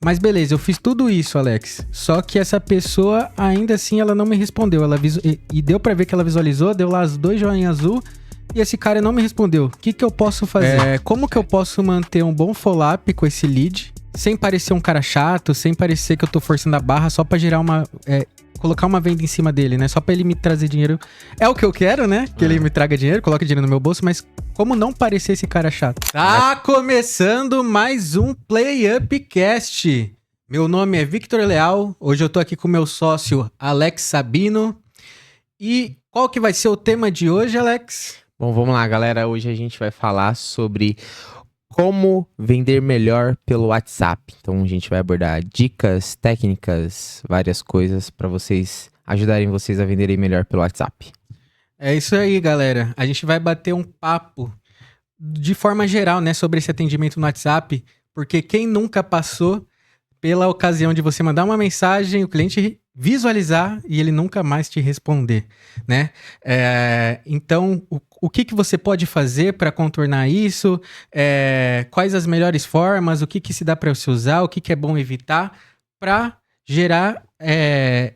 Mas beleza, eu fiz tudo isso, Alex. Só que essa pessoa, ainda assim, ela não me respondeu. E deu pra ver que ela visualizou, deu lá os 2 joinhas azul. E esse cara não me respondeu. O que eu posso fazer? Como que eu posso manter um bom follow-up com esse lead? Sem parecer um cara chato, sem parecer que eu tô forçando a barra só pra gerar colocar uma venda em cima dele, né? Só pra ele me trazer dinheiro. É o que eu quero, né? Que ele me traga dinheiro, coloque dinheiro no meu bolso, mas como não parecer esse cara chato? Tá começando mais um Play Upcast. Meu nome é Victor Leal. Hoje eu tô aqui com meu sócio Alex Sabino. E qual que vai ser o tema de hoje, Alex? Bom, vamos lá, galera. Hoje a gente vai falar sobre como vender melhor pelo WhatsApp. Então a gente vai abordar dicas, técnicas, várias coisas para vocês ajudarem vocês a venderem melhor pelo WhatsApp. É isso aí, galera. A gente vai bater um papo de forma geral, né, sobre esse atendimento no WhatsApp, porque quem nunca passou pela ocasião de você mandar uma mensagem, o cliente visualizar e ele nunca mais te responder, né? Então, o que você pode fazer para contornar isso? Quais as melhores formas? O que se dá para você usar? O que é bom evitar para gerar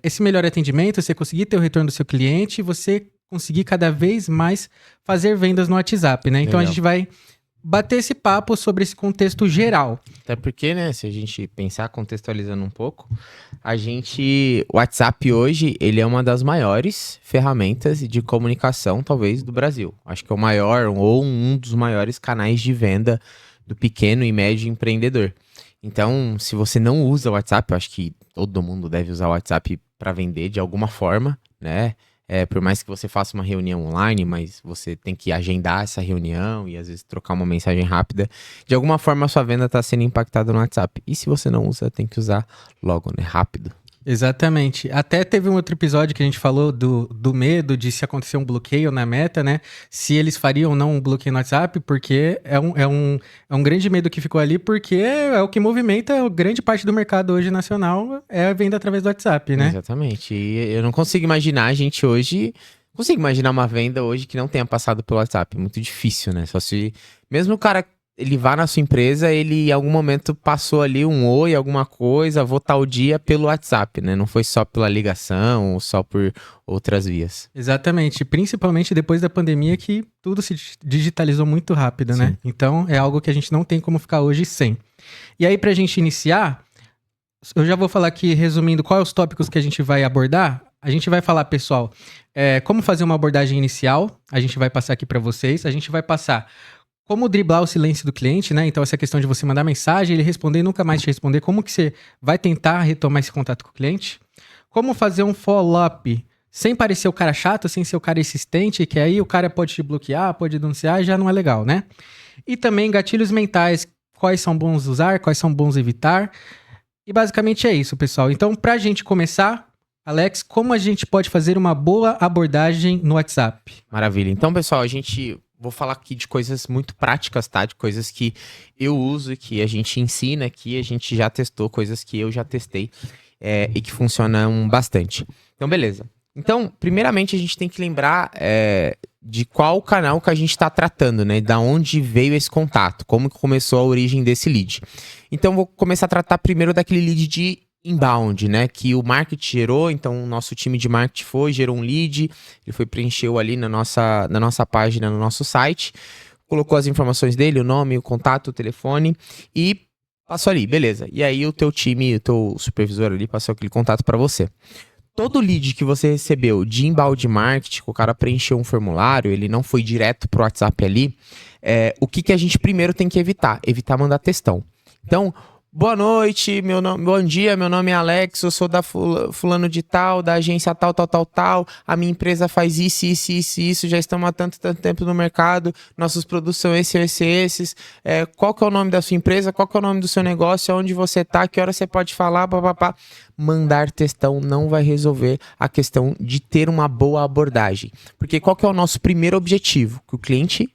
esse melhor atendimento? Você conseguir ter o retorno do seu cliente e você conseguir cada vez mais fazer vendas no WhatsApp, né? Então, a gente vai bater esse papo sobre esse contexto geral. Até porque, né, se a gente pensar contextualizando um pouco, o WhatsApp hoje, ele é uma das maiores ferramentas de comunicação, talvez, do Brasil. Acho que é o maior ou um dos maiores canais de venda do pequeno e médio empreendedor. Então, se você não usa o WhatsApp, eu acho que todo mundo deve usar o WhatsApp para vender de alguma forma, né? Por mais que você faça uma reunião online, mas você tem que agendar essa reunião e às vezes trocar uma mensagem rápida. De alguma forma a sua venda está sendo impactada no WhatsApp. E se você não usa, tem que usar logo, né? Rápido. Exatamente. Até teve um outro episódio que a gente falou do medo de se acontecer um bloqueio na Meta, né? Se eles fariam ou não um bloqueio no WhatsApp, porque é um grande medo que ficou ali, porque é o que movimenta grande parte do mercado hoje nacional, é a venda através do WhatsApp, né? Exatamente. E eu não consigo imaginar a gente hoje... Consigo imaginar uma venda hoje que não tenha passado pelo WhatsApp. Muito difícil, né? Só se... Mesmo o cara... Ele vá na sua empresa, ele em algum momento passou ali um oi, alguma coisa, vou tal dia pelo WhatsApp, né? Não foi só pela ligação ou só por outras vias. Exatamente, principalmente depois da pandemia que tudo se digitalizou muito rápido, né? Então é algo que a gente não tem como ficar hoje sem. E aí pra gente iniciar, eu já vou falar aqui resumindo quais os tópicos que a gente vai abordar. A gente vai falar, pessoal, como fazer uma abordagem inicial, a gente vai passar aqui pra vocês, a gente vai passar como driblar o silêncio do cliente, né? Então, essa questão de você mandar mensagem, ele responder e nunca mais te responder. Como que você vai tentar retomar esse contato com o cliente? Como fazer um follow-up sem parecer o cara chato, sem ser o cara insistente, que aí o cara pode te bloquear, pode denunciar e já não é legal, né? E também gatilhos mentais, quais são bons usar, quais são bons evitar. E basicamente é isso, pessoal. Então, pra gente começar... Alex, como a gente pode fazer uma boa abordagem no WhatsApp? Maravilha. Então, pessoal, vou falar aqui de coisas muito práticas, tá? De coisas que eu uso, que a gente ensina aqui, a gente já testou, coisas que eu já testei e que funcionam bastante. Então, beleza. Então, primeiramente, a gente tem que lembrar de qual canal que a gente está tratando, né? Da onde veio esse contato, como que começou a origem desse lead. Então, vou começar a tratar primeiro daquele lead de inbound, né, que o marketing gerou. Então o nosso time de marketing gerou um lead, ele preencheu ali na nossa página, no nosso site, colocou as informações dele, o nome, o contato, o telefone e passou ali, beleza. E aí o teu time, o teu supervisor ali passou aquele contato para você. Todo lead que você recebeu de inbound marketing, o cara preencheu um formulário, ele não foi direto pro WhatsApp ali, o que a gente primeiro tem que evitar? Evitar mandar textão. Então, boa noite, bom dia, meu nome é Alex, eu sou da fulano de tal, da agência tal, a minha empresa faz isso, já estamos há tanto tempo no mercado, nossos produtos são esses, qual que é o nome da sua empresa, qual que é o nome do seu negócio, onde você tá, que hora você pode falar, papapá. Mandar textão não vai resolver a questão de ter uma boa abordagem, porque qual que é o nosso primeiro objetivo? Que o cliente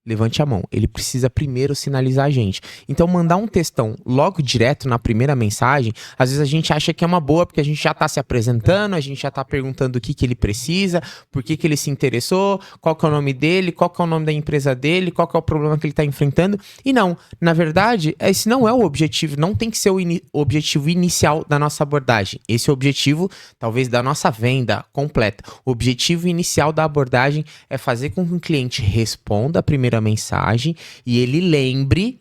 levante a mão. Ele precisa primeiro sinalizar a gente. Então, mandar um textão logo direto na primeira mensagem, às vezes a gente acha que é uma boa, porque a gente já tá se apresentando, a gente já tá perguntando o que ele precisa, por que ele se interessou, qual que é o nome dele, qual que é o nome da empresa dele, qual que é o problema que ele tá enfrentando. E não, na verdade, esse não é o objetivo, não tem que ser o objetivo inicial da nossa abordagem. Esse é o objetivo, talvez, da nossa venda completa. O objetivo inicial da abordagem é fazer com que o cliente responda a primeira mensagem e ele lembre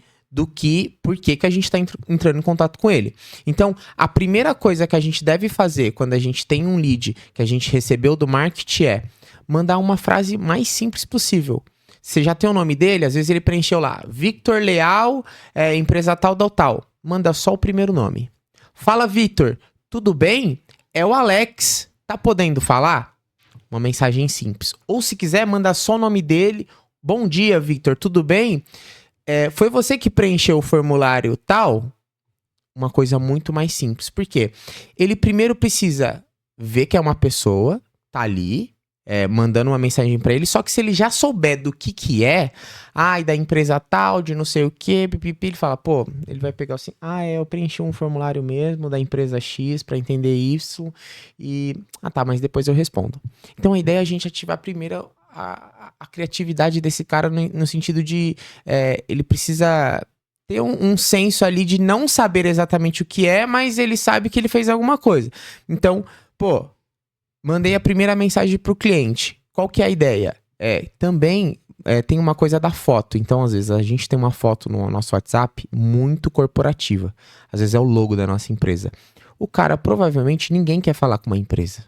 por que a gente está entrando em contato com ele. Então, a primeira coisa que a gente deve fazer quando a gente tem um lead que a gente recebeu do marketing é mandar uma frase mais simples possível. Você já tem o nome dele, às vezes ele preencheu lá, Victor Leal, empresa tal. Manda só o primeiro nome. Fala, Victor, tudo bem? É o Alex, tá podendo falar? Uma mensagem simples. Ou se quiser, manda só o nome dele. Bom dia, Victor, tudo bem? Foi você que preencheu o formulário tal? Uma coisa muito mais simples. Por quê? Ele primeiro precisa ver que é uma pessoa, tá ali, mandando uma mensagem pra ele, só que se ele já souber do que é, da empresa tal, de não sei o que, ele fala, ele vai pegar assim, eu preenchi um formulário mesmo da empresa X pra entender isso, mas depois eu respondo. Então a ideia é a gente ativar primeiro a criatividade desse cara no sentido de ele precisa ter um senso ali de não saber exatamente o que é, mas ele sabe que ele fez alguma coisa. Então, mandei a primeira mensagem pro cliente. Qual que é a ideia? Também tem uma coisa da foto. Então, às vezes, a gente tem uma foto no nosso WhatsApp muito corporativa. Às vezes é o logo da nossa empresa. O cara, provavelmente, ninguém quer falar com uma empresa,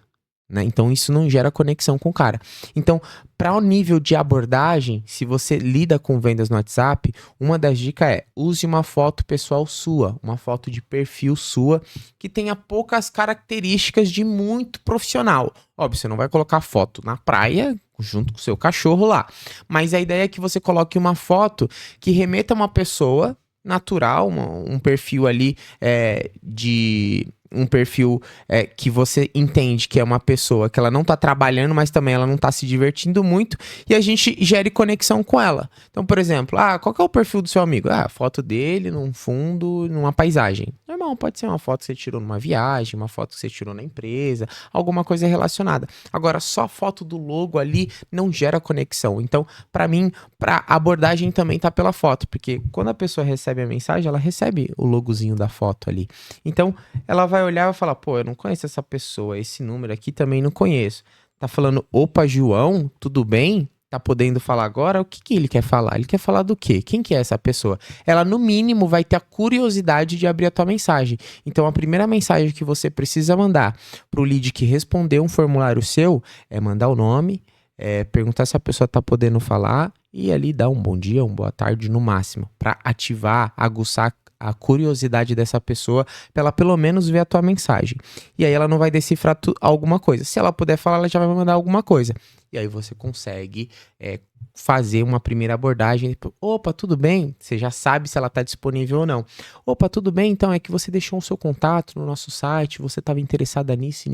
né? Então isso não gera conexão com o cara. Então, para o nível de abordagem, se você lida com vendas no WhatsApp, uma das dicas é use uma foto pessoal sua, uma foto de perfil sua, que tenha poucas características de muito profissional. Óbvio, você não vai colocar foto na praia junto com o seu cachorro lá, mas a ideia é que você coloque uma foto que remeta a uma pessoa natural, um perfil ali um perfil que você entende que é uma pessoa que ela não tá trabalhando, mas também ela não tá se divertindo muito, e a gente gere conexão com ela. Então, por exemplo, qual que é o perfil do seu amigo? Foto dele num fundo, numa paisagem. Normal, pode ser uma foto que você tirou numa viagem, uma foto que você tirou na empresa, alguma coisa relacionada. Agora, só foto do logo ali não gera conexão. Então, para mim, pra abordagem também tá pela foto, porque quando a pessoa recebe a mensagem, ela recebe o logozinho da foto ali. Então, ela vai olhar e vai falar, eu não conheço essa pessoa, esse número aqui também não conheço. Tá falando, opa, João, tudo bem? Tá podendo falar agora? O que ele quer falar? Ele quer falar do quê? Quem que é essa pessoa? Ela, no mínimo, vai ter a curiosidade de abrir a tua mensagem. Então, a primeira mensagem que você precisa mandar pro lead que respondeu um formulário seu é mandar o nome, perguntar se a pessoa tá podendo falar e ali dar um bom dia, uma boa tarde no máximo, para ativar, aguçar a curiosidade dessa pessoa pra ela pelo menos ver a tua mensagem. E aí ela não vai decifrar alguma coisa. Se ela puder falar, ela já vai mandar alguma coisa. E aí você consegue fazer uma primeira abordagem. Opa, tudo bem? Você já sabe se ela tá disponível ou não. Opa, tudo bem? Então é que você deixou o seu contato no nosso site, você estava interessada nisso.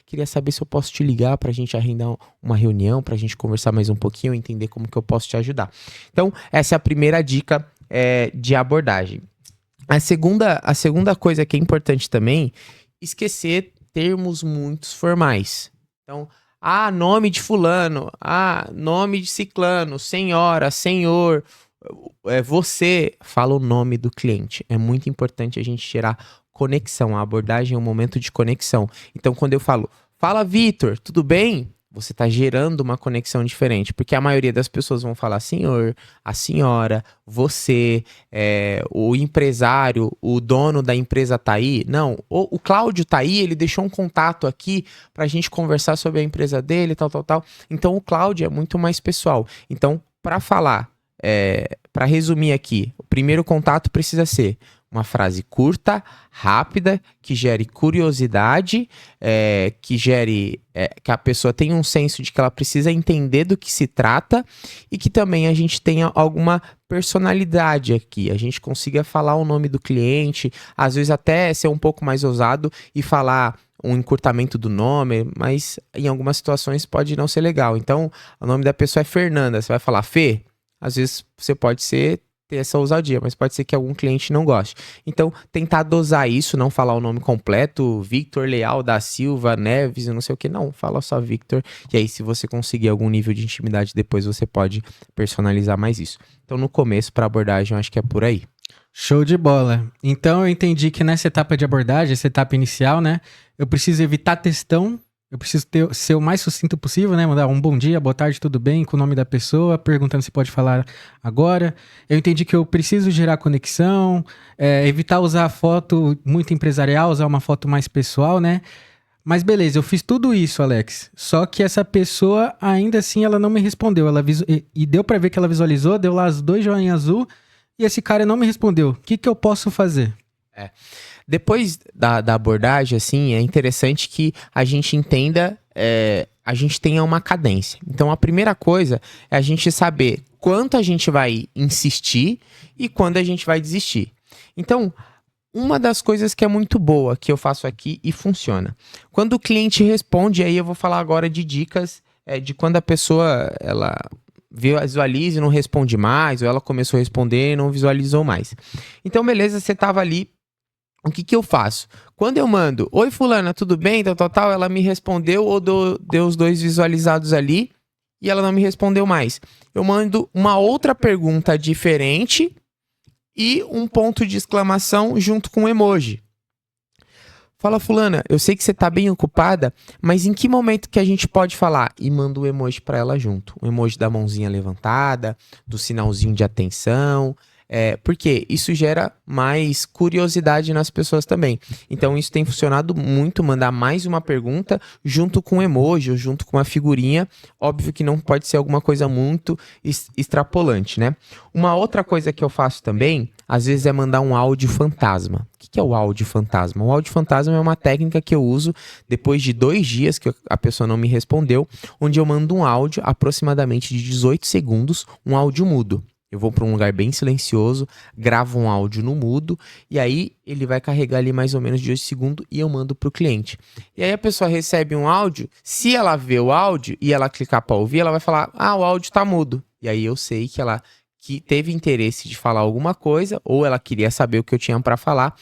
Queria saber se eu posso te ligar pra gente agendar uma reunião, pra gente conversar mais um pouquinho, entender como que eu posso te ajudar. Então, essa é a primeira dica de abordagem. A segunda coisa que é importante também, esquecer termos muito formais. Então, nome de fulano, nome de ciclano, senhora, senhor, você, fala o nome do cliente. É muito importante a gente gerar conexão. A abordagem é um momento de conexão. Então, quando eu fala, Victor, tudo bem? Você está gerando uma conexão diferente, porque a maioria das pessoas vão falar senhor, a senhora, você, o empresário, o dono da empresa tá aí. Não, o Cláudio tá aí, ele deixou um contato aqui pra gente conversar sobre a empresa dele, tal. Então o Cláudio é muito mais pessoal. Então, para falar, para resumir aqui, o primeiro contato precisa ser uma frase curta, rápida, que gere curiosidade, que a pessoa tenha um senso de que ela precisa entender do que se trata e que também a gente tenha alguma personalidade aqui. A gente consiga falar o nome do cliente, às vezes até ser um pouco mais ousado e falar um encurtamento do nome, mas em algumas situações pode não ser legal. Então, o nome da pessoa é Fernanda, você vai falar Fê? às vezes você pode ter essa ousadia, mas pode ser que algum cliente não goste. Então, tentar dosar isso, não falar o nome completo, Victor Leal da Silva Neves, eu não sei o que, não, fala só Victor, e aí se você conseguir algum nível de intimidade depois, você pode personalizar mais isso. Então, no começo, para abordagem, eu acho que é por aí. Show de bola. Então, eu entendi que nessa etapa de abordagem, essa etapa inicial, né, eu preciso evitar textão. Eu preciso ser o mais sucinto possível, né? Mandar um bom dia, boa tarde, tudo bem, com o nome da pessoa, perguntando se pode falar agora. Eu entendi que eu preciso gerar conexão, evitar usar a foto muito empresarial, usar uma foto mais pessoal, né? Mas beleza, eu fiz tudo isso, Alex. Só que essa pessoa, ainda assim, ela não me respondeu. E deu pra ver que ela visualizou, deu lá os 2 joinhas azul, e esse cara não me respondeu. O que eu posso fazer? Depois da abordagem, assim, é interessante que a gente entenda, a gente tenha uma cadência. Então, a primeira coisa é a gente saber quanto a gente vai insistir e quando a gente vai desistir. Então, uma das coisas que é muito boa que eu faço aqui e funciona. Quando o cliente responde, aí eu vou falar agora de dicas de quando a pessoa, ela visualiza e não responde mais, ou ela começou a responder e não visualizou mais. Então, beleza, você estava ali. O que eu faço? Quando eu mando, oi fulana, tudo bem? Tal, ela me respondeu ou deu os 2 visualizados ali e ela não me respondeu mais. Eu mando uma outra pergunta diferente e um ponto de exclamação junto com um emoji. Fala fulana, eu sei que você tá bem ocupada, mas em que momento que a gente pode falar? E manda o emoji para ela junto. O emoji da mãozinha levantada, do sinalzinho de atenção. Porque isso gera mais curiosidade nas pessoas também. Então isso tem funcionado muito, mandar mais uma pergunta junto com um emoji ou junto com uma figurinha. Óbvio que não pode ser alguma coisa muito extrapolante, né? Uma outra coisa que eu faço também, às vezes, é mandar um áudio fantasma. O que é o áudio fantasma? O áudio fantasma é uma técnica que eu uso depois de 2 dias que a pessoa não me respondeu, onde eu mando um áudio aproximadamente de 18 segundos, um áudio mudo. Eu vou para um lugar bem silencioso, gravo um áudio no mudo e aí ele vai carregar ali mais ou menos de 8 segundos e eu mando para o cliente. E aí a pessoa recebe um áudio, se ela vê o áudio e ela clicar para ouvir, ela vai falar, o áudio está mudo. E aí eu sei que ela teve interesse de falar alguma coisa, ou ela queria saber o que eu tinha para falar,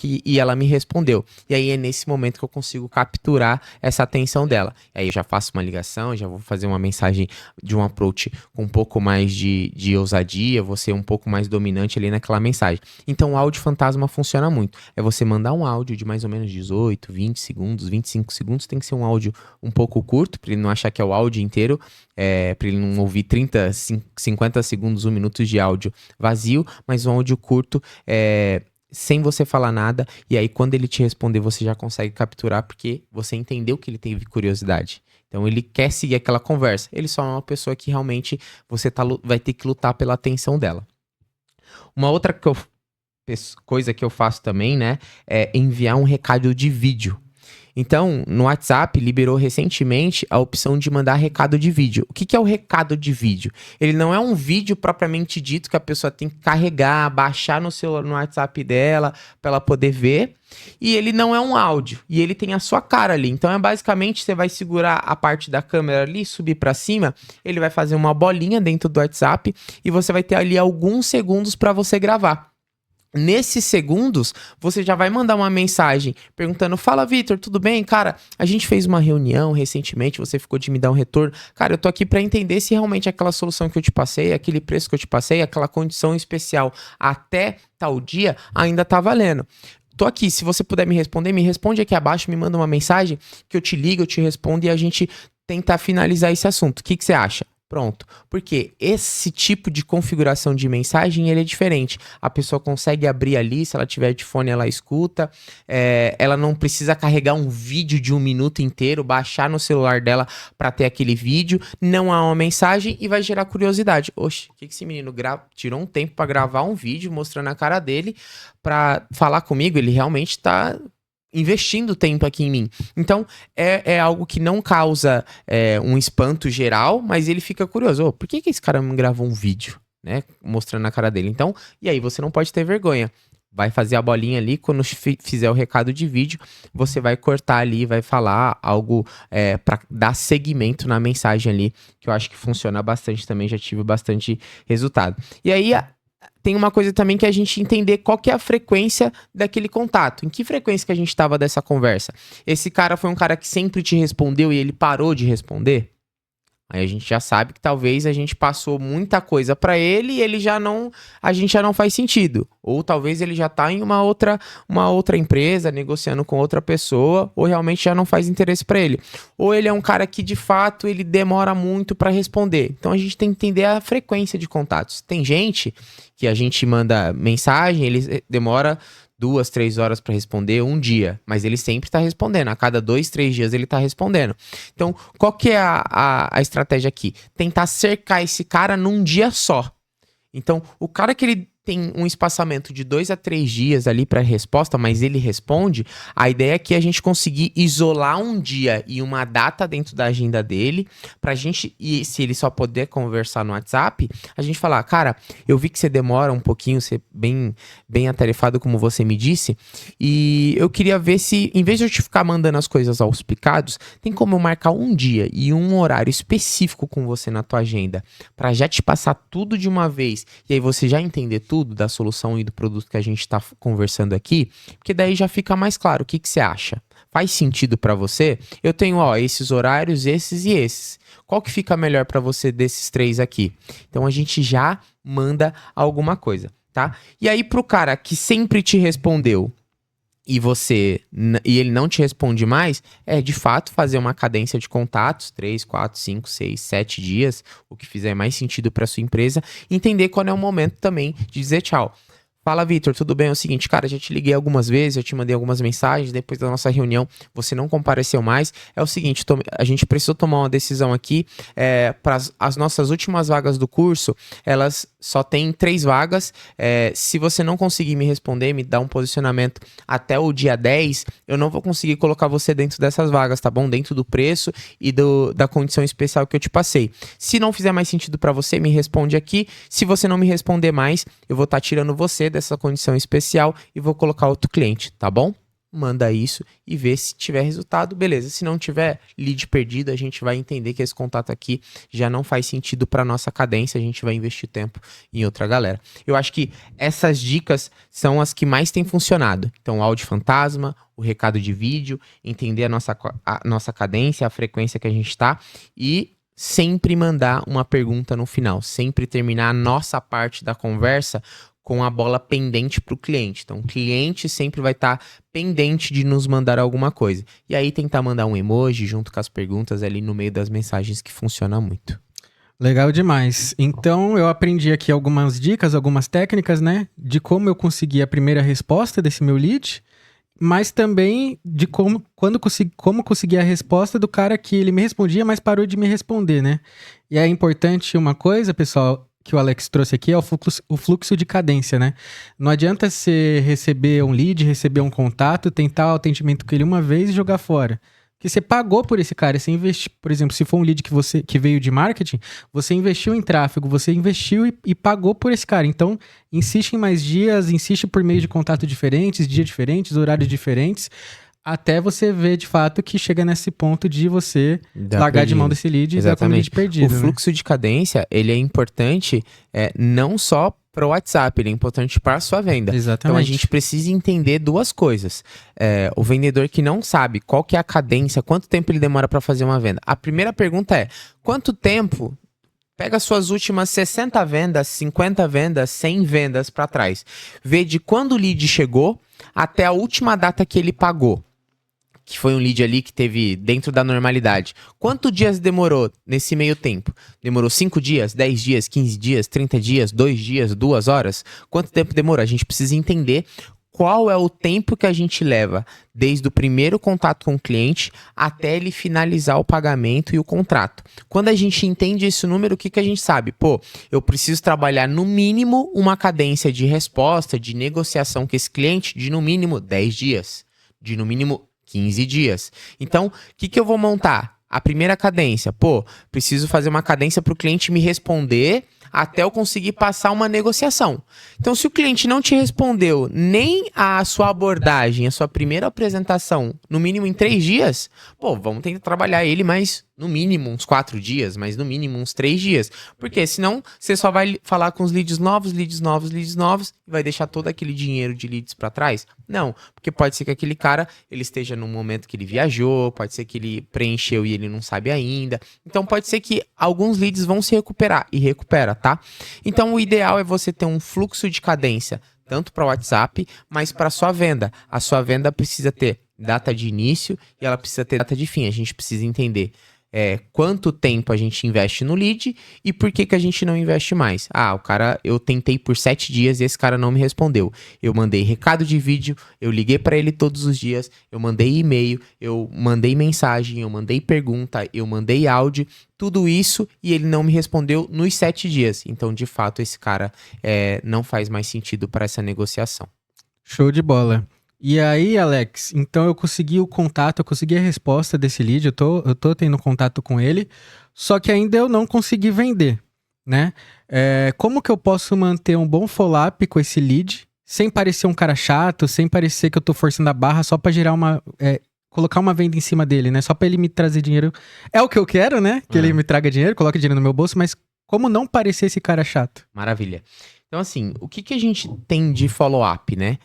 e ela me respondeu. E aí é nesse momento que eu consigo capturar essa atenção dela. E aí eu já faço uma ligação, já vou fazer uma mensagem de um approach com um pouco mais de ousadia, vou ser um pouco mais dominante ali naquela mensagem. Então o áudio fantasma funciona muito. É você mandar um áudio de mais ou menos 18, 20 segundos, 25 segundos, tem que ser um áudio um pouco curto, para ele não achar que é o áudio inteiro, para ele não ouvir 30, 50 segundos, 1 minuto de áudio vazio, mas um áudio curto, sem você falar nada, e aí quando ele te responder você já consegue capturar, porque você entendeu que ele teve curiosidade. Então ele quer seguir aquela conversa, ele só é uma pessoa que realmente você vai ter que lutar pela atenção dela. Uma outra coisa que eu faço também, né, é enviar um recado de vídeo. Então, no WhatsApp, liberou recentemente a opção de mandar recado de vídeo. O que é o recado de vídeo? Ele não é um vídeo propriamente dito que a pessoa tem que carregar, baixar no WhatsApp dela para ela poder ver. E ele não é um áudio. E ele tem a sua cara ali. Então, basicamente, você vai segurar a parte da câmera ali, subir para cima. Ele vai fazer uma bolinha dentro do WhatsApp e você vai ter ali alguns segundos para você gravar. Nesses segundos, você já vai mandar uma mensagem perguntando, fala Victor, tudo bem? Cara, a gente fez uma reunião recentemente, você ficou de me dar um retorno. Cara, eu tô aqui para entender se realmente aquela solução que eu te passei, aquele preço que eu te passei, aquela condição especial até tal dia ainda tá valendo. Tô aqui, se você puder me responder, me responde aqui abaixo, me manda uma mensagem que eu te ligo, eu te respondo e a gente tenta finalizar esse assunto. O que você acha? Pronto, porque esse tipo de configuração de mensagem ele é diferente. A pessoa consegue abrir ali, se ela tiver de fone ela escuta, ela não precisa carregar um vídeo de 1 minuto inteiro, baixar no celular dela para ter aquele vídeo, não há uma mensagem e vai gerar curiosidade. Oxe, o que esse menino tirou um tempo para gravar um vídeo mostrando a cara dele para falar comigo? Ele realmente tá investindo tempo aqui em mim. Então, é algo que não causa um espanto geral, mas ele fica curioso. Por que esse cara me gravou um vídeo, né? Mostrando a cara dele. Então, e aí você não pode ter vergonha. vai fazer a bolinha ali, quando fizer o recado de vídeo, você vai cortar ali, vai falar algo para dar seguimento na mensagem ali, que eu acho que funciona bastante também, já tive bastante resultado. E aí, tem uma coisa também que é a gente entender qual que é a frequência daquele contato. Em que frequência que a gente estava dessa conversa? Esse cara foi um cara que sempre te respondeu e ele parou de responder? Aí a gente já sabe que talvez a gente passou muita coisa pra ele e a gente já não faz sentido. Ou talvez ele já tá em uma outra empresa, negociando com outra pessoa, ou realmente já não faz interesse pra ele. Ou ele é um cara que de fato ele demora muito pra responder. Então a gente tem que entender a frequência de contatos. Tem gente que a gente manda mensagem, ele demora 2, 3 horas para responder, um dia. Mas ele sempre tá respondendo. A cada 2, 3 dias ele tá respondendo. Então, qual que é a estratégia aqui? Tentar cercar esse cara num dia só. Então, o cara que ele tem um espaçamento de 2 a 3 dias ali para resposta, mas ele responde, a ideia é que a gente conseguir isolar um dia e uma data dentro da agenda dele, pra gente, e se ele só puder conversar no WhatsApp, a gente falar, cara, eu vi que você demora um pouquinho, você é bem atarefado, como você me disse, e eu queria ver se, em vez de eu te ficar mandando as coisas aos picados, tem como eu marcar um dia e um horário específico com você na tua agenda, pra já te passar tudo de uma vez, e aí você já entender tudo da solução e do produto que a gente está conversando aqui, porque daí já fica mais claro. O que você acha? Faz sentido para você? Eu tenho esses horários, esses e esses. Qual que fica melhor para você desses 3 aqui? Então a gente já manda alguma coisa, tá? E aí pro cara que sempre te respondeu e ele não te responde mais, de fato fazer uma cadência de contatos, 3, 4, 5, 6, 7 dias, o que fizer mais sentido para sua empresa, entender quando é o momento também de dizer tchau. Fala, Vitor, tudo bem? É o seguinte, cara, já te liguei algumas vezes, eu te mandei algumas mensagens, depois da nossa reunião você não compareceu mais. É o seguinte, a gente precisou tomar uma decisão aqui, para as nossas últimas vagas do curso, elas só tem 3 vagas, se você não conseguir me responder, me dar um posicionamento até o dia 10, eu não vou conseguir colocar você dentro dessas vagas, tá bom? Dentro do preço e da condição especial que eu te passei. Se não fizer mais sentido para você, me responde aqui. Se você não me responder mais, eu vou estar tirando você dessa condição especial e vou colocar outro cliente, tá bom? Manda isso e vê se tiver resultado, beleza. Se não tiver lead perdido, a gente vai entender que esse contato aqui já não faz sentido para nossa cadência, a gente vai investir tempo em outra galera. Eu acho que essas dicas são as que mais têm funcionado. Então, o áudio fantasma, o recado de vídeo, entender a nossa cadência, a frequência que a gente está e sempre mandar uma pergunta no final, sempre terminar a nossa parte da conversa com a bola pendente para o cliente. Então, o cliente sempre vai estar pendente de nos mandar alguma coisa. E aí, tentar mandar um emoji junto com as perguntas ali no meio das mensagens, que funciona muito. Legal demais. Então, eu aprendi aqui algumas dicas, algumas técnicas, né? De como eu consegui a primeira resposta desse meu lead, mas também de como conseguir a resposta do cara que ele me respondia, mas parou de me responder, né? E é importante uma coisa, pessoal, que o Alex trouxe aqui, é o fluxo de cadência, né? Não adianta você receber um lead, receber um contato, tentar o atendimento com ele uma vez e jogar fora. Porque você pagou por esse cara, você investiu, por exemplo, se for um lead que veio de marketing, você investiu em tráfego, você investiu e pagou por esse cara. Então, insiste em mais dias, insiste por meio de contato diferentes, dias diferentes, horários diferentes, até você ver de fato que chega nesse ponto de você largar de mão desse lead e dar como lead perdido. O fluxo de cadência, ele é importante não só para o WhatsApp, ele é importante para a sua venda. Exatamente. Então a gente precisa entender 2 coisas. O vendedor que não sabe qual que é a cadência, quanto tempo ele demora para fazer uma venda. A primeira pergunta é, quanto tempo... Pega suas últimas 60 vendas, 50 vendas, 100 vendas para trás. Vê de quando o lead chegou até a última data que ele pagou. Que foi um lead ali que teve dentro da normalidade. Quantos dias demorou nesse meio tempo? Demorou 5 dias, 10 dias, 15 dias, 30 dias, 2 dias, 2 horas? Quanto tempo demorou? A gente precisa entender qual é o tempo que a gente leva desde o primeiro contato com o cliente até ele finalizar o pagamento e o contrato. Quando a gente entende esse número, o que a gente sabe? Eu preciso trabalhar no mínimo uma cadência de resposta, de negociação com esse cliente de no mínimo 10 dias, de no mínimo 15 dias. Então, o que eu vou montar? A primeira cadência, preciso fazer uma cadência para o cliente me responder até eu conseguir passar uma negociação. Então, se o cliente não te respondeu nem a sua abordagem, a sua primeira apresentação, no mínimo em 3 dias, pô, vamos tentar trabalhar ele mais no mínimo uns 4 dias, mas no mínimo uns 3 dias. Porque senão você só vai falar com os leads novos, e vai deixar todo aquele dinheiro de leads para trás? Não, porque pode ser que aquele cara, ele esteja num momento que ele viajou, pode ser que ele preencheu e ele não sabe ainda. Então pode ser que alguns leads vão se recuperar, e recupera, tá? Então o ideal é você ter um fluxo de cadência, tanto para o WhatsApp, mas para a sua venda. A sua venda precisa ter data de início e ela precisa ter data de fim. A gente precisa entender quanto tempo a gente investe no lead e por que a gente não investe mais. Eu tentei por 7 dias e esse cara não me respondeu. Eu mandei recado de vídeo, eu liguei para ele todos os dias, eu mandei e-mail, eu mandei mensagem, eu mandei pergunta, eu mandei áudio, tudo isso e ele não me respondeu nos 7 dias. Então, de fato, esse cara não faz mais sentido para essa negociação. Show de bola. E aí, Alex, então eu consegui o contato, eu consegui a resposta desse lead, eu tô tendo contato com ele, só que ainda eu não consegui vender, né? Como que eu posso manter um bom follow-up com esse lead, sem parecer um cara chato, sem parecer que eu tô forçando a barra só pra gerar colocar uma venda em cima dele, né? Só pra ele me trazer dinheiro. É o que eu quero, né? Que ele me traga dinheiro, coloque dinheiro no meu bolso, mas como não parecer esse cara chato? Maravilha. Então, assim, o que a gente tem de follow-up, né?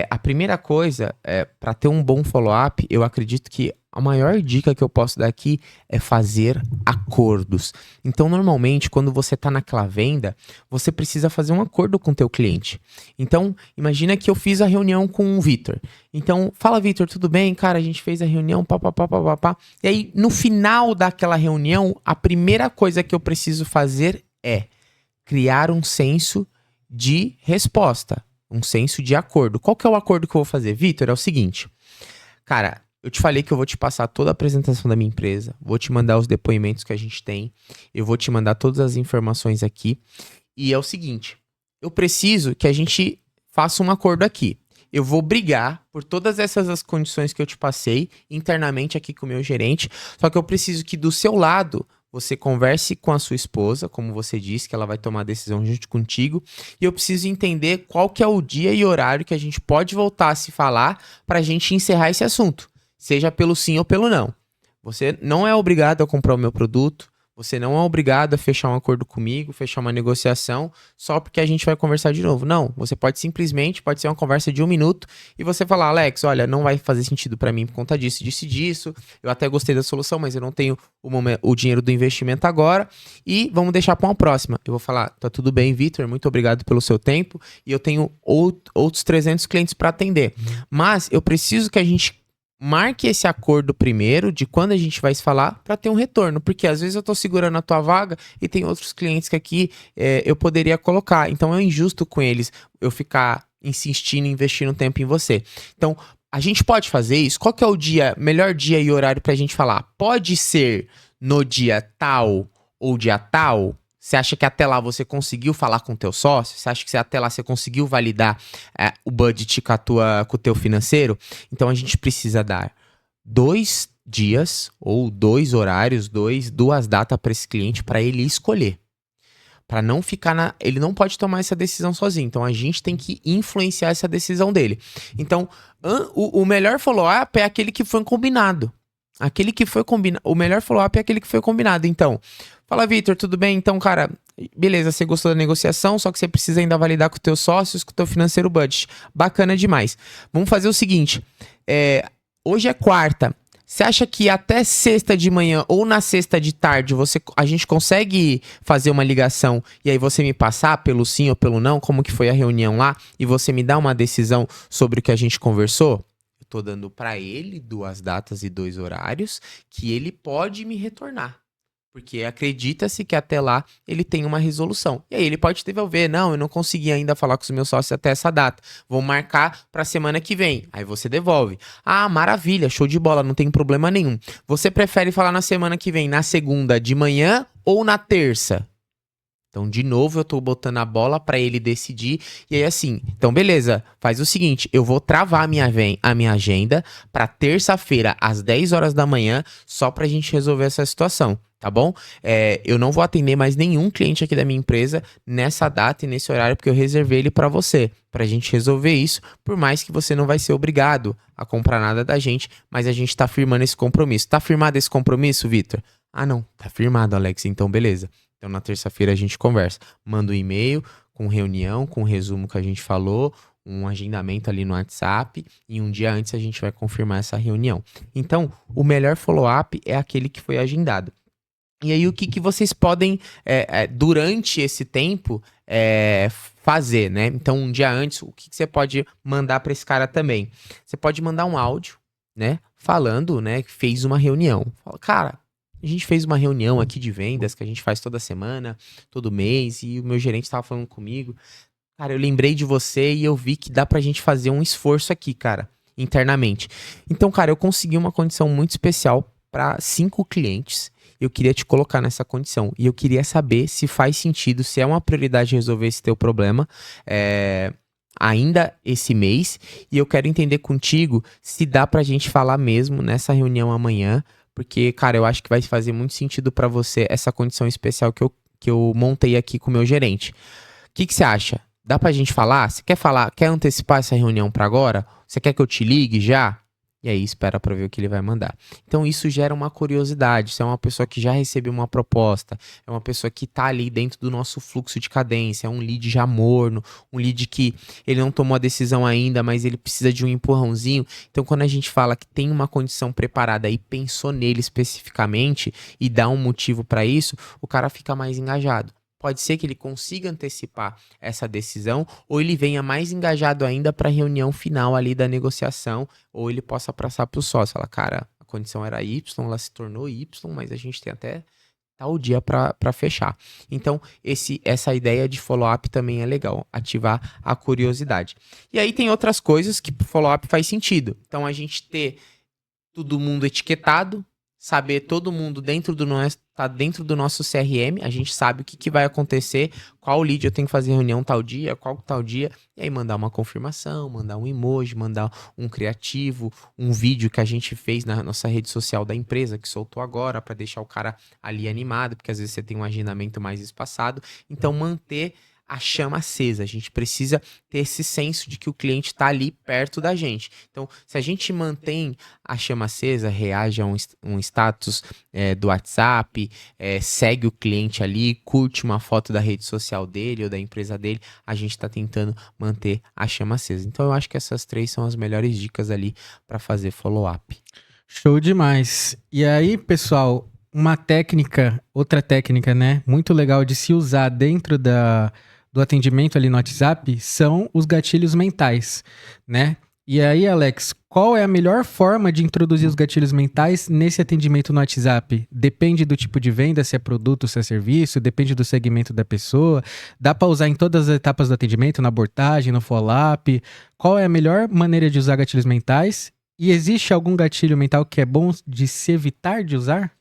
A primeira coisa, para ter um bom follow-up, eu acredito que a maior dica que eu posso dar aqui é fazer acordos. Então, normalmente, quando você está naquela venda, você precisa fazer um acordo com o teu cliente. Então, imagina que eu fiz a reunião com o Vitor. Então, fala, Vitor, tudo bem? Cara, a gente fez a reunião, pá. E aí, no final daquela reunião, a primeira coisa que eu preciso fazer é criar um senso de resposta. Um senso de acordo. Qual que é o acordo que eu vou fazer? Vitor, é o seguinte. Cara, eu te falei que eu vou te passar toda a apresentação da minha empresa, vou te mandar os depoimentos que a gente tem, eu vou te mandar todas as informações aqui. E é o seguinte, eu preciso que a gente faça um acordo aqui. Eu vou brigar por todas essas condições que eu te passei internamente aqui com o meu gerente, só que eu preciso que do seu lado você converse com a sua esposa, como você disse, que ela vai tomar a decisão junto contigo. E eu preciso entender qual que é o dia e horário que a gente pode voltar a se falar para a gente encerrar esse assunto. Seja pelo sim ou pelo não. Você não é obrigado a comprar o meu produto. Você não é obrigado a fechar um acordo comigo, fechar uma negociação, só porque a gente vai conversar de novo. Não, você pode simplesmente, pode ser uma conversa de 1 minuto e você falar, Alex, olha, não vai fazer sentido pra mim por conta disso, disso. Eu até gostei da solução, mas eu não tenho o dinheiro do investimento agora e vamos deixar pra uma próxima. Eu vou falar, tá tudo bem, Vitor, muito obrigado pelo seu tempo e eu tenho outros 300 clientes pra atender. Mas eu preciso que a gente marque esse acordo primeiro de quando a gente vai se falar para ter um retorno, porque às vezes eu tô segurando a tua vaga e tem outros clientes que aqui eu poderia colocar, então é injusto com eles eu ficar insistindo, investindo tempo em você. Então, a gente pode fazer isso? Qual que é o melhor dia e horário pra gente falar? Pode ser no dia tal ou dia tal? Você acha que até lá você conseguiu falar com o teu sócio? Você acha que até lá você conseguiu validar o budget com o teu financeiro? Então a gente precisa dar 2 dias ou 2 horários, 2 datas para esse cliente para ele escolher. Para não ficar ele não pode tomar essa decisão sozinho. Então a gente tem que influenciar essa decisão dele. Então o melhor follow-up é aquele que foi combinado. O melhor follow-up é aquele que foi combinado. Então, fala, Vitor, tudo bem? Então, cara, beleza, você gostou da negociação, só que você precisa ainda validar com os teus sócios, com o teu financeiro budget. Bacana demais. Vamos fazer o seguinte, hoje é quarta. Você acha que até sexta de manhã ou na sexta de tarde a gente consegue fazer uma ligação e aí você me passar pelo sim ou pelo não, como que foi a reunião lá, e você me dá uma decisão sobre o que a gente conversou? Eu tô dando para ele 2 datas e 2 horários que ele pode me retornar. Porque acredita-se que até lá ele tem uma resolução. E aí ele pode devolver, não, eu não consegui ainda falar com os meus sócios até essa data. Vou marcar para semana que vem. Aí você devolve. Ah, maravilha, show de bola, não tem problema nenhum. Você prefere falar na semana que vem, na segunda de manhã ou na terça? Então, de novo, eu tô botando a bola para ele decidir. E aí, assim, então beleza, faz o seguinte, eu vou travar a minha agenda para terça-feira, às 10 horas da manhã, só pra gente resolver essa situação. tá bom? Eu não vou atender mais nenhum cliente aqui da minha empresa nessa data e nesse horário, porque eu reservei ele pra você, pra gente resolver isso, por mais que você não vai ser obrigado a comprar nada da gente, mas a gente tá firmando esse compromisso. Tá firmado esse compromisso, Vitor? Ah, não, tá firmado, Alex, então beleza. Então na terça-feira a gente conversa. Manda um e-mail com reunião, com o resumo que a gente falou, um agendamento ali no WhatsApp, e um dia antes a gente vai confirmar essa reunião. Então, o melhor follow-up é aquele que foi agendado. E aí, o que vocês podem, durante esse tempo, fazer, né? Então, um dia antes, o que você pode mandar para esse cara também? Você pode mandar um áudio, né? Falando, né? Que fez uma reunião. Fala, cara, a gente fez uma reunião aqui de vendas que a gente faz toda semana, todo mês, e o meu gerente estava falando comigo. Cara, eu lembrei de você e eu vi que dá pra gente fazer um esforço aqui, cara, internamente. Então, cara, eu consegui uma condição muito especial para 5 clientes. Eu queria te colocar nessa condição. E eu queria saber se faz sentido, se é uma prioridade resolver esse teu problema ainda esse mês. E eu quero entender contigo se dá pra gente falar mesmo nessa reunião amanhã. Porque, cara, eu acho que vai fazer muito sentido pra você essa condição especial que eu montei aqui com o meu gerente. O que você acha? Dá pra gente falar? Você quer falar? Quer antecipar essa reunião pra agora? Você quer que eu te ligue já? E aí espera pra ver o que ele vai mandar. Então isso gera uma curiosidade. Você é uma pessoa que já recebeu uma proposta, é uma pessoa que tá ali dentro do nosso fluxo de cadência, é um lead já morno, um lead que ele não tomou a decisão ainda, mas ele precisa de um empurrãozinho. Então quando a gente fala que tem uma condição preparada e pensou nele especificamente e dá um motivo pra isso, o cara fica mais engajado. Pode ser que ele consiga antecipar essa decisão ou ele venha mais engajado ainda para a reunião final ali da negociação, ou ele possa passar para o sócio. Fala, cara, a condição era Y, ela se tornou Y, mas a gente tem até tal dia para fechar. Então, essa ideia de follow-up também é legal, ativar a curiosidade. E aí tem outras coisas que follow-up faz sentido. Então, a gente ter todo mundo etiquetado, saber todo mundo tá dentro do nosso CRM, a gente sabe o que vai acontecer, qual lead eu tenho que fazer reunião tal dia, qual tal dia, e aí mandar uma confirmação, mandar um emoji, mandar um criativo, um vídeo que a gente fez na nossa rede social da empresa, que soltou agora, para deixar o cara ali animado, porque às vezes você tem um agendamento mais espaçado, então manter a chama acesa. A gente precisa ter esse senso de que o cliente está ali perto da gente. Então, se a gente mantém a chama acesa, reage a um status do WhatsApp, segue o cliente ali, curte uma foto da rede social dele ou da empresa dele, a gente está tentando manter a chama acesa. Então, eu acho que essas 3 são as melhores dicas ali para fazer follow-up. Show demais. E aí, pessoal, outra técnica, né, muito legal de se usar dentro do atendimento ali no WhatsApp são os gatilhos mentais, né? E aí, Alex, qual é a melhor forma de introduzir os gatilhos mentais nesse atendimento no WhatsApp? Depende do tipo de venda, se é produto, se é serviço, depende do segmento da pessoa. Dá para usar em todas as etapas do atendimento, na abordagem, no follow-up? Qual é a melhor maneira de usar gatilhos mentais? E existe algum gatilho mental que é bom de se evitar de usar?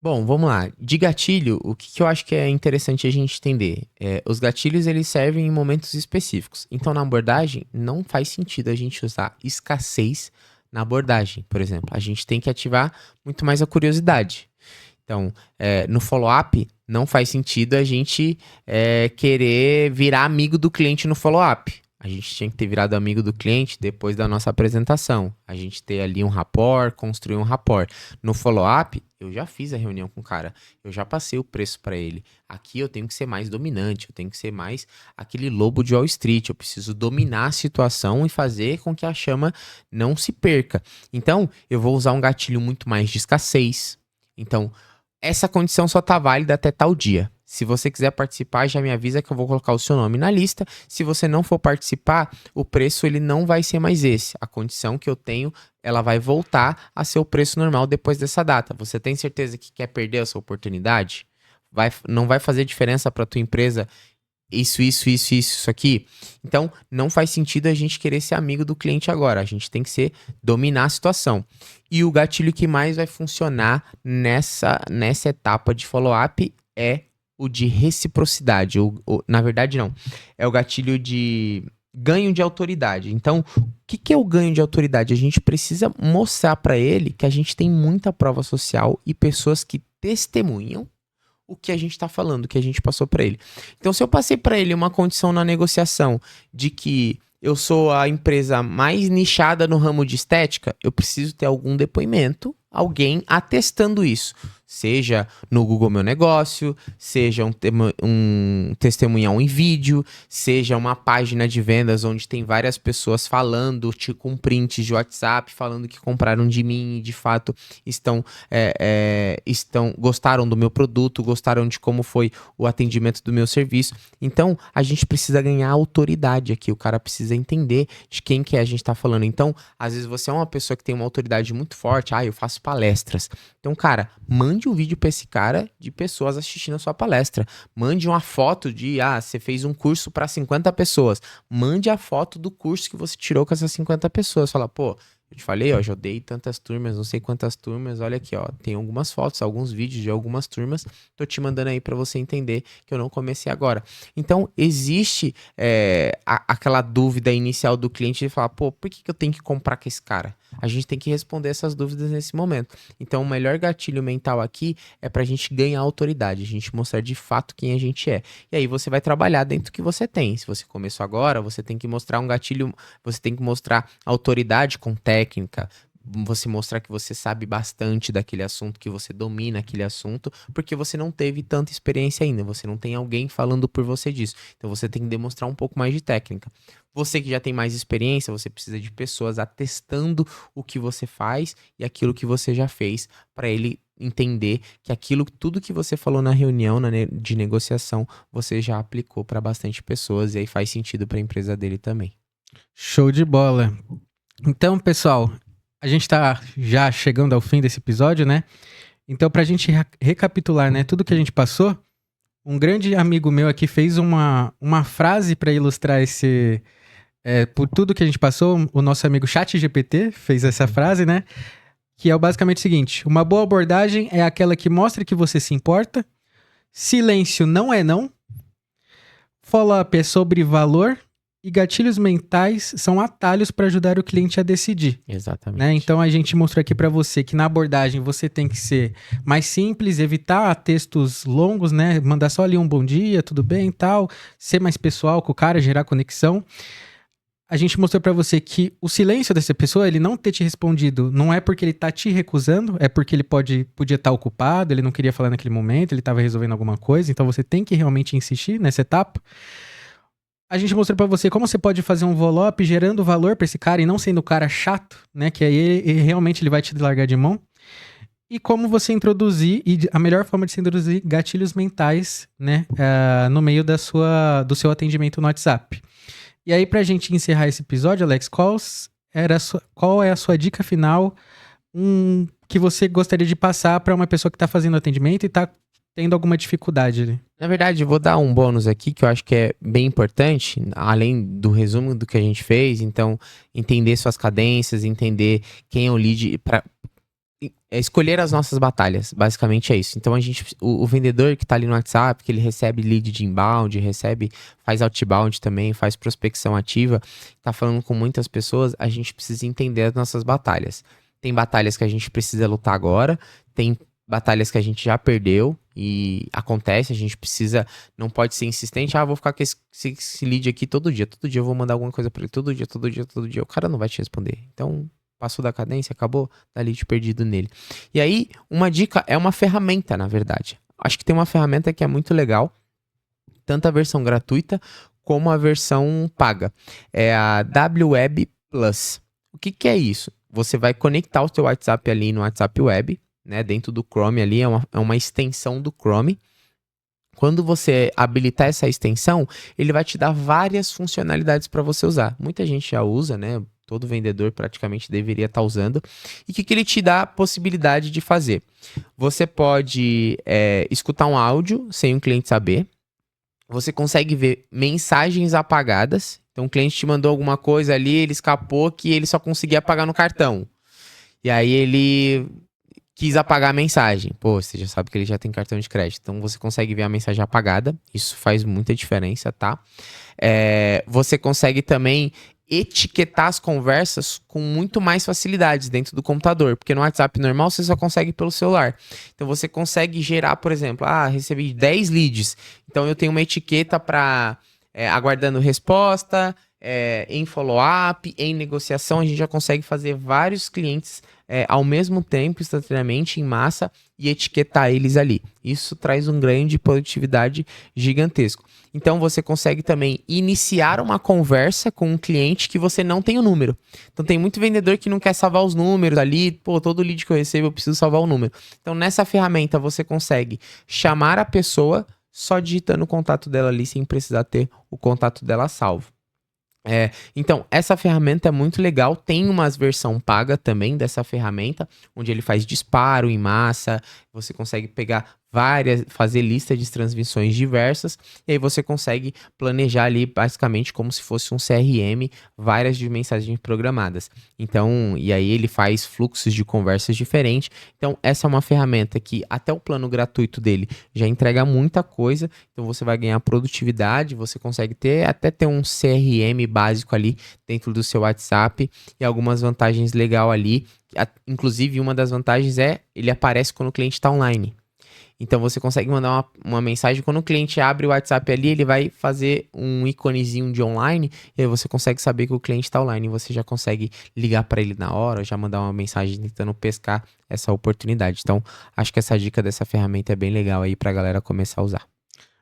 Bom, vamos lá. De gatilho, o que eu acho que é interessante a gente entender? Os gatilhos, eles servem em momentos específicos. Então, na abordagem, não faz sentido a gente usar escassez na abordagem, por exemplo. A gente tem que ativar muito mais a curiosidade. Então, no follow-up, não faz sentido a gente querer virar amigo do cliente no follow-up. A gente tinha que ter virado amigo do cliente depois da nossa apresentação. A gente ter ali um rapport, construir um rapport. No follow-up, eu já fiz a reunião com o cara. Eu já passei o preço para ele. Aqui eu tenho que ser mais dominante. Eu tenho que ser mais aquele lobo de Wall Street. Eu preciso dominar a situação e fazer com que a chama não se perca. Então, eu vou usar um gatilho muito mais de escassez. Então, essa condição só tá válida até tal dia. Se você quiser participar, já me avisa que eu vou colocar o seu nome na lista. Se você não for participar, o preço ele não vai ser mais esse. A condição que eu tenho, ela vai voltar a ser o preço normal depois dessa data. Você tem certeza que quer perder essa oportunidade? Não vai fazer diferença para tua empresa isso aqui? Então, não faz sentido a gente querer ser amigo do cliente agora. A gente tem que dominar a situação. E o gatilho que mais vai funcionar nessa etapa de follow-up é o de reciprocidade. Na verdade, não. É o gatilho de ganho de autoridade. Então, o que é o ganho de autoridade? A gente precisa mostrar para ele que a gente tem muita prova social e pessoas que testemunham o que a gente tá falando, o que a gente passou pra ele. Então, se eu passei pra ele uma condição na negociação de que eu sou a empresa mais nichada no ramo de estética, eu preciso ter algum depoimento, alguém atestando isso. Seja no Google Meu Negócio, seja um testemunhal em vídeo, seja uma página de vendas onde tem várias pessoas falando, com prints de WhatsApp, falando que compraram de mim e de fato gostaram do meu produto, gostaram de como foi o atendimento do meu serviço. Então, a gente precisa ganhar autoridade aqui, o cara precisa entender de quem que a gente tá falando. Então, às vezes você é uma pessoa que tem uma autoridade muito forte, eu faço palestras. Então, cara, mande um vídeo pra esse cara de pessoas assistindo a sua palestra. Mande uma foto de, você fez um curso para 50 pessoas. Mande a foto do curso que você tirou com essas 50 pessoas. Fala, pô, eu te falei, já dei tantas turmas, não sei quantas turmas, olha aqui, tem algumas fotos, alguns vídeos de algumas turmas, tô te mandando aí pra você entender que eu não comecei agora. Então, existe aquela dúvida inicial do cliente de falar, pô, por que eu tenho que comprar com esse cara? A gente tem que responder essas dúvidas nesse momento. Então, o melhor gatilho mental aqui é pra gente ganhar autoridade, a gente mostrar de fato quem a gente é. E aí você vai trabalhar dentro do que você tem. Se você começou agora, você tem que mostrar um gatilho, você tem que mostrar autoridade com técnica, você mostrar que você sabe bastante daquele assunto, que você domina aquele assunto, porque você não teve tanta experiência ainda, você não tem alguém falando por você disso. Então você tem que demonstrar um pouco mais de técnica. Você que já tem mais experiência, você precisa de pessoas atestando o que você faz e aquilo que você já fez, para ele entender que tudo que você falou na reunião de negociação, você já aplicou para bastante pessoas e aí faz sentido para a empresa dele também. Show de bola. Então, pessoal, a gente tá já chegando ao fim desse episódio, né? Então, pra gente recapitular, né, tudo que a gente passou, um grande amigo meu aqui fez uma frase para ilustrar por tudo que a gente passou. O nosso amigo ChatGPT fez essa frase, né? Que é basicamente o seguinte: uma boa abordagem é aquela que mostra que você se importa, silêncio não é não, follow-up é sobre valor, e gatilhos mentais são atalhos para ajudar o cliente a decidir. Exatamente. Né? Então a gente mostrou aqui para você que na abordagem você tem que ser mais simples, evitar textos longos, né? Mandar só ali um bom dia, tudo bem e tal, ser mais pessoal com o cara, gerar conexão. A gente mostrou para você que o silêncio dessa pessoa, ele não ter te respondido, não é porque ele tá te recusando, é porque ele podia estar ocupado, ele não queria falar naquele momento, ele estava resolvendo alguma coisa, então você tem que realmente insistir nessa etapa. A gente mostrou pra você como você pode fazer um follow-up gerando valor pra esse cara e não sendo o cara chato, né? Que aí ele realmente ele vai te largar de mão. E como você introduzir, e a melhor forma de se introduzir gatilhos mentais, né? No meio do seu atendimento no WhatsApp. E aí, pra gente encerrar esse episódio, Alex, qual é a sua dica final que você gostaria de passar pra uma pessoa que tá fazendo atendimento e tá tendo alguma dificuldade ali? Na verdade, eu vou dar um bônus aqui que eu acho que é bem importante, além do resumo do que a gente fez. Então, entender suas cadências, entender quem é o lead, escolher as nossas batalhas, basicamente é isso. Então, o vendedor que tá ali no WhatsApp, que ele recebe lead de inbound, faz outbound também, faz prospecção ativa, tá falando com muitas pessoas, a gente precisa entender as nossas batalhas. Tem batalhas que a gente precisa lutar agora, tem batalhas que a gente já perdeu e acontece, a gente não pode ser insistente, vou ficar com esse lead aqui todo dia eu vou mandar alguma coisa pra ele, todo dia, o cara não vai te responder. Então, passou da cadência, acabou, dá lead perdido nele. E aí, uma dica é uma ferramenta, na verdade. Acho que tem uma ferramenta que é muito legal, tanto a versão gratuita como a versão paga. É a WWeb Plus. O que é isso? Você vai conectar o seu WhatsApp ali no WhatsApp Web, né, dentro do Chrome ali, é uma extensão do Chrome. Quando você habilitar essa extensão, ele vai te dar várias funcionalidades para você usar. Muita gente já usa, né? Todo vendedor praticamente deveria estar usando. E o que ele te dá a possibilidade de fazer? Você pode escutar um áudio sem o cliente saber. Você consegue ver mensagens apagadas. Então o cliente te mandou alguma coisa ali, ele escapou que ele só conseguia apagar no cartão. E aí ele quis apagar a mensagem. Pô, você já sabe que ele já tem cartão de crédito. Então você consegue ver a mensagem apagada. Isso faz muita diferença, tá? Você consegue também etiquetar as conversas com muito mais facilidades dentro do computador, porque no WhatsApp normal você só consegue pelo celular. Então você consegue gerar, por exemplo, recebi 10 leads, então eu tenho uma etiqueta para aguardando resposta, em follow-up, em negociação, a gente já consegue fazer vários clientes ao mesmo tempo, instantaneamente, em massa, e etiquetar eles ali. Isso traz um ganho de produtividade gigantesco. Então, você consegue também iniciar uma conversa com um cliente que você não tem o número. Então, tem muito vendedor que não quer salvar os números ali. Pô, todo lead que eu recebo, eu preciso salvar o número. Então, nessa ferramenta, você consegue chamar a pessoa só digitando o contato dela ali, sem precisar ter o contato dela salvo. Então, essa ferramenta é muito legal. Tem uma versão paga também dessa ferramenta, onde ele faz disparo em massa. Você consegue pegar fazer lista de transmissões diversas, e aí você consegue planejar ali basicamente como se fosse um CRM, várias de mensagens programadas. Então, e aí ele faz fluxos de conversas diferentes. Então, essa é uma ferramenta que até o plano gratuito dele já entrega muita coisa. Então, você vai ganhar produtividade, você consegue até ter um CRM básico ali dentro do seu WhatsApp e algumas vantagens legais ali. Inclusive, uma das vantagens ele aparece quando o cliente está online. Então, você consegue mandar uma mensagem. Quando o cliente abre o WhatsApp ali, ele vai fazer um íconezinho de online, e aí você consegue saber que o cliente está online. E você já consegue ligar para ele na hora, já mandar uma mensagem tentando pescar essa oportunidade. Então, acho que essa dica dessa ferramenta é bem legal aí para a galera começar a usar.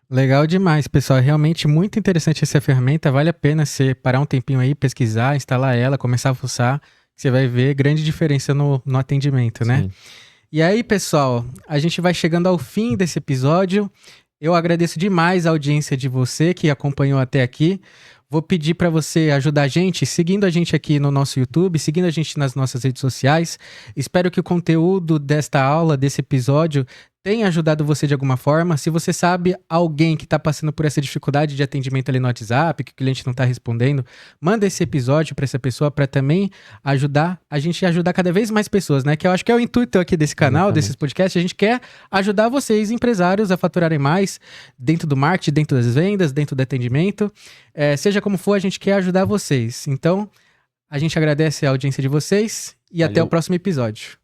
Legal demais, pessoal. É realmente muito interessante essa ferramenta. Vale a pena você parar um tempinho aí, pesquisar, instalar ela, começar a fuçar. Você vai ver grande diferença no atendimento, né? Sim. E aí, pessoal, a gente vai chegando ao fim desse episódio. Eu agradeço demais a audiência de você que acompanhou até aqui. Vou pedir para você ajudar a gente, seguindo a gente aqui no nosso YouTube, seguindo a gente nas nossas redes sociais. Espero que o conteúdo desta aula, desse episódio, tenha ajudado você de alguma forma. Se você sabe alguém que está passando por essa dificuldade de atendimento ali no WhatsApp, que o cliente não está respondendo, manda esse episódio para essa pessoa para também ajudar a gente a ajudar cada vez mais pessoas, né? Que eu acho que é o intuito aqui desse canal, Exatamente. desses podcasts. A gente quer ajudar vocês, empresários, a faturarem mais dentro do marketing, dentro das vendas, dentro do atendimento. Seja como for, a gente quer ajudar vocês. Então, a gente agradece a audiência de vocês e até o próximo episódio.